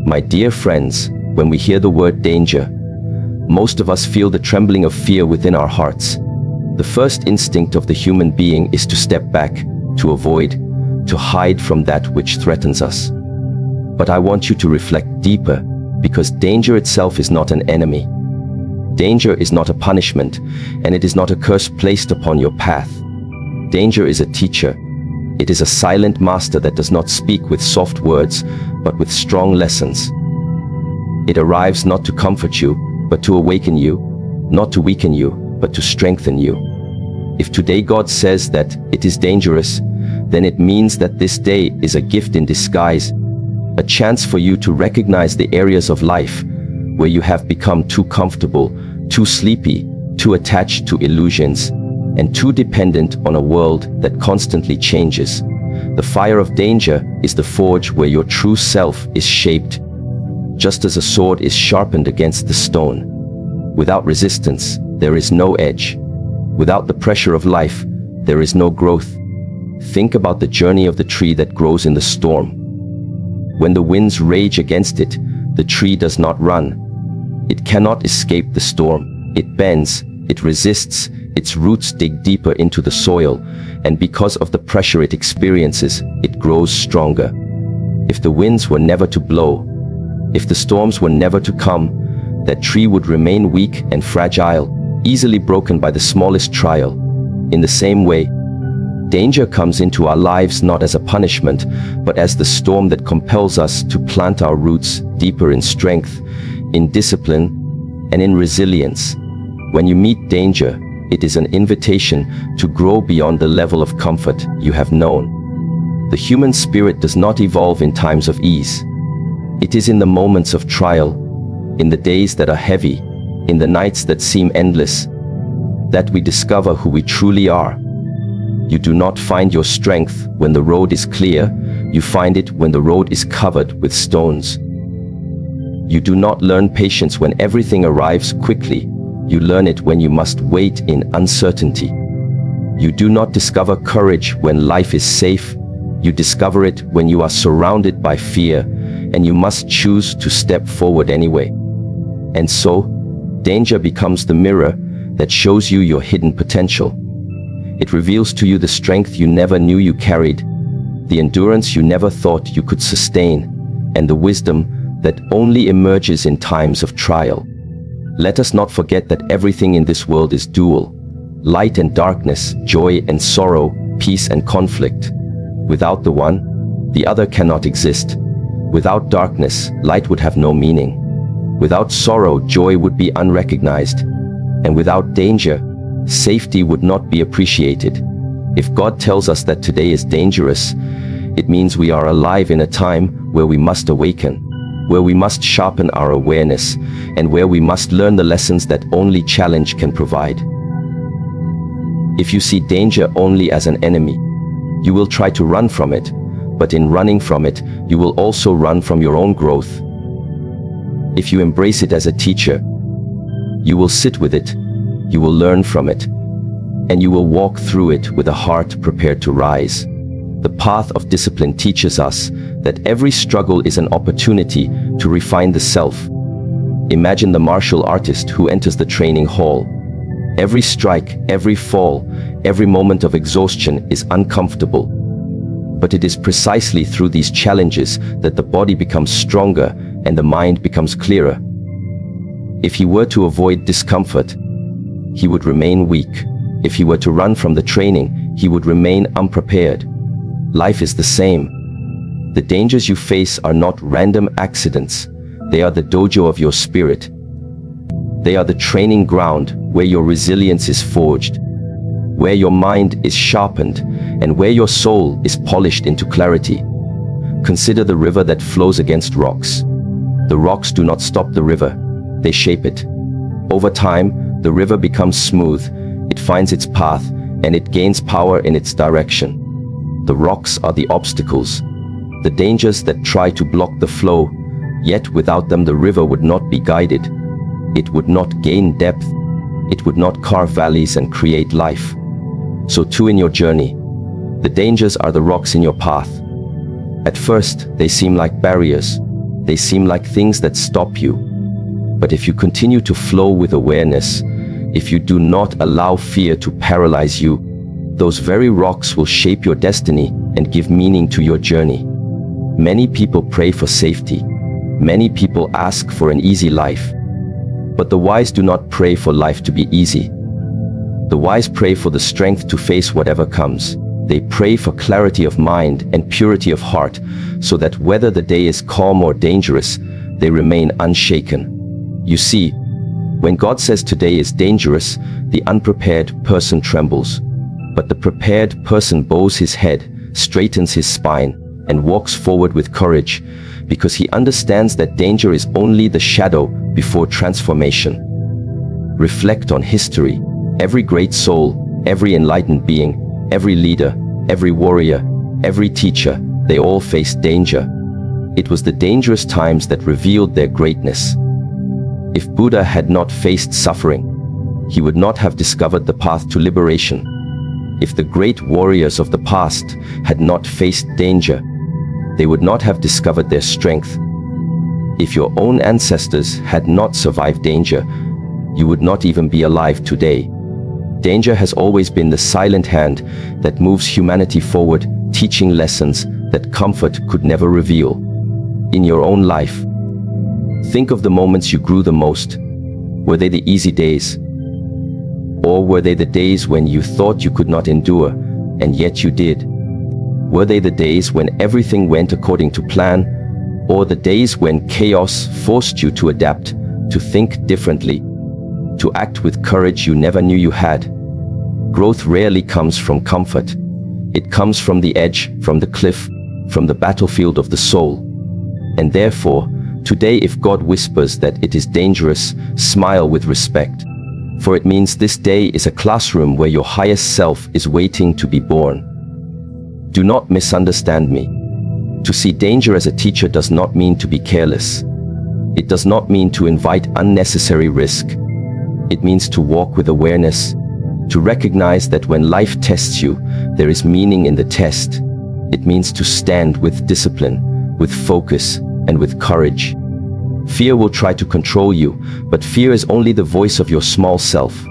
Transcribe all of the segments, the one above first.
My dear friends, when we hear the word danger, most of us feel the trembling of fear within our hearts. The first instinct of the human being is to step back, to avoid, to hide from that which threatens us. But I want you to reflect deeper, because danger itself is not an enemy. Danger is not a punishment, and it is not a curse placed upon your path. Danger is a teacher. It is a silent master that does not speak with soft words, but with strong lessons. It arrives not to comfort you, but to awaken you, not to weaken you, but to strengthen you. If today God says that it is dangerous, then it means that this day is a gift in disguise, a chance for you to recognize the areas of life where you have become too comfortable, too sleepy, too attached to illusions, and too dependent on a world that constantly changes. The fire of danger is the forge where your true self is shaped, just as a sword is sharpened against the stone. Without resistance, there is no edge. Without the pressure of life, there is no growth. Think about the journey of the tree that grows in the storm. When the winds rage against it, the tree does not run. It cannot escape the storm. It bends, it resists, its roots dig deeper into the soil, and because of the pressure it experiences, it grows stronger. If the winds were never to blow, if the storms were never to come, that tree would remain weak and fragile, easily broken by the smallest trial. In the same way, danger comes into our lives not as a punishment, but as the storm that compels us to plant our roots deeper in strength, in discipline, and in resilience. When you meet danger, it is an invitation to grow beyond the level of comfort you have known. The human spirit does not evolve in times of ease. It is in the moments of trial, in the days that are heavy, in the nights that seem endless, that we discover who we truly are. You do not find your strength when the road is clear, you find it when the road is covered with stones. You do not learn patience when everything arrives quickly, you learn it when you must wait in uncertainty. You do not discover courage when life is safe, you discover it when you are surrounded by fear, and you must choose to step forward anyway. And so, danger becomes the mirror that shows you your hidden potential. It reveals to you the strength you never knew you carried, the endurance you never thought you could sustain, and the wisdom that only emerges in times of trial. Let us not forget that everything in this world is dual. Light and darkness, joy and sorrow, peace and conflict. Without the one, the other cannot exist. Without darkness, light would have no meaning. Without sorrow, joy would be unrecognized. And without danger, safety would not be appreciated. If God tells us that today is dangerous, it means we are alive in a time where we must awaken, where we must sharpen our awareness, and where we must learn the lessons that only challenge can provide. If you see danger only as an enemy, you will try to run from it, but in running from it, you will also run from your own growth. If you embrace it as a teacher, you will sit with it, you will learn from it, and you will walk through it with a heart prepared to rise. The path of discipline teaches us that every struggle is an opportunity to refine the self. Imagine the martial artist who enters the training hall. Every strike, every fall, every moment of exhaustion is uncomfortable. But it is precisely through these challenges that the body becomes stronger and the mind becomes clearer. If he were to avoid discomfort, he would remain weak. If he were to run from the training, he would remain unprepared. Life is the same. The dangers you face are not random accidents. They are the dojo of your spirit. They are the training ground where your resilience is forged, where your mind is sharpened, and where your soul is polished into clarity. Consider the river that flows against rocks. The rocks do not stop the river, they shape it. Over time, the river becomes smooth, it finds its path, and it gains power in its direction. The rocks are the obstacles, the dangers that try to block the flow, yet without them the river would not be guided. It would not gain depth, it would not carve valleys and create life. So too in your journey, the dangers are the rocks in your path. At first, they seem like barriers. They seem like things that stop you. But if you continue to flow with awareness, if you do not allow fear to paralyze you, those very rocks will shape your destiny and give meaning to your journey. Many people pray for safety. Many people ask for an easy life. But the wise do not pray for life to be easy. The wise pray for the strength to face whatever comes. They pray for clarity of mind and purity of heart, so that whether the day is calm or dangerous, they remain unshaken. You see, when God says today is dangerous, the unprepared person trembles. But the prepared person bows his head, straightens his spine, and walks forward with courage, because he understands that danger is only the shadow before transformation. Reflect on history. Every great soul, every enlightened being, every leader, every warrior, every teacher, they all faced danger. It was the dangerous times that revealed their greatness. If Buddha had not faced suffering, he would not have discovered the path to liberation. If the great warriors of the past had not faced danger, they would not have discovered their strength. If your own ancestors had not survived danger, you would not even be alive today. Danger has always been the silent hand that moves humanity forward, teaching lessons that comfort could never reveal. In your own life, think of the moments you grew the most. Were they the easy days? Or were they the days when you thought you could not endure, and yet you did? Were they the days when everything went according to plan? Or the days when chaos forced you to adapt, to think differently, to act with courage you never knew you had? Growth rarely comes from comfort. It comes from the edge, from the cliff, from the battlefield of the soul. And therefore, today if God whispers that it is dangerous, smile with respect. For it means this day is a classroom where your highest self is waiting to be born. Do not misunderstand me. To see danger as a teacher does not mean to be careless. It does not mean to invite unnecessary risk. It means to walk with awareness, to recognize that when life tests you, there is meaning in the test. It means to stand with discipline, with focus, and with courage. Fear will try to control you, but fear is only the voice of your small self.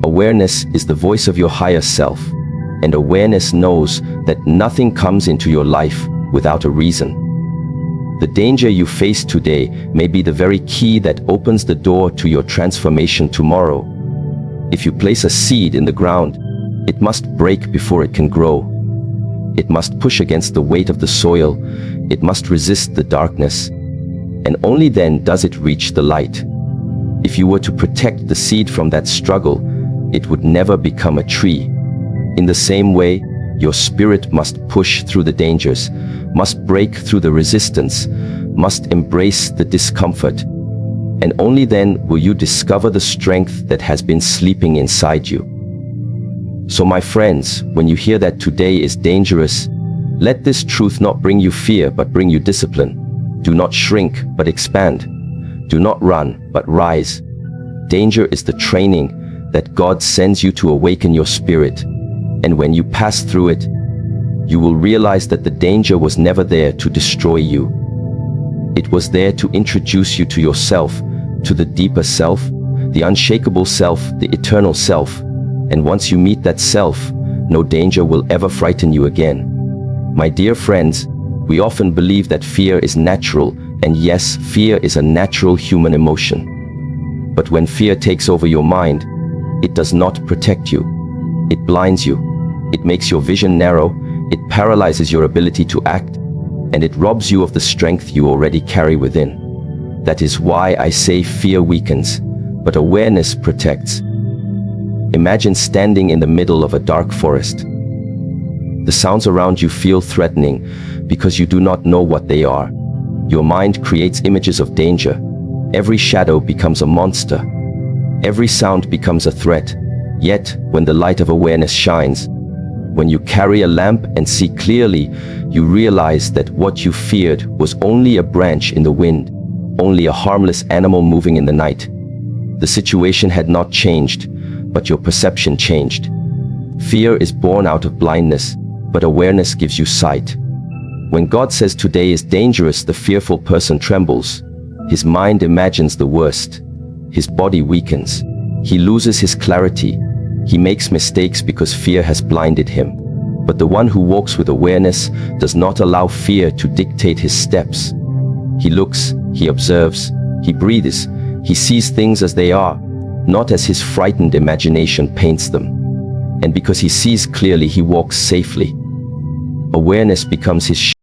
Awareness is the voice of your higher self, and awareness knows that nothing comes into your life without a reason. The danger you face today may be the very key that opens the door to your transformation tomorrow. If you place a seed in the ground, it must break before it can grow. It must push against the weight of the soil. It must resist the darkness. And only then does it reach the light. If you were to protect the seed from that struggle, it would never become a tree. In the same way, your spirit must push through the dangers, must break through the resistance, must embrace the discomfort. And only then will you discover the strength that has been sleeping inside you. So my friends, when you hear that today is dangerous, let this truth not bring you fear, but bring you discipline. Do not shrink, but expand. Do not run, but rise. Danger is the training that God sends you to awaken your spirit. And when you pass through it, you will realize that the danger was never there to destroy you. It was there to introduce you to yourself, to the deeper self, the unshakable self, the eternal self. And once you meet that self, no danger will ever frighten you again. My dear friends, we often believe that fear is natural, and yes, fear is a natural human emotion. But when fear takes over your mind, it does not protect you. It blinds you. It makes your vision narrow. It paralyzes your ability to act, and it robs you of the strength you already carry within. That is why I say fear weakens, but awareness protects. Imagine standing in the middle of a dark forest. The sounds around you feel threatening because you do not know what they are. Your mind creates images of danger. Every shadow becomes a monster. Every sound becomes a threat. Yet, when the light of awareness shines, when you carry a lamp and see clearly, you realize that what you feared was only a branch in the wind, only a harmless animal moving in the night. The situation had not changed, but your perception changed. Fear is born out of blindness, but awareness gives you sight. When God says today is dangerous, the fearful person trembles. His mind imagines the worst. His body weakens. He loses his clarity. He makes mistakes because fear has blinded him. But the one who walks with awareness does not allow fear to dictate his steps. He looks, he observes, he breathes, he sees things as they are, not as his frightened imagination paints them. And because he sees clearly, he walks safely. Awareness becomes his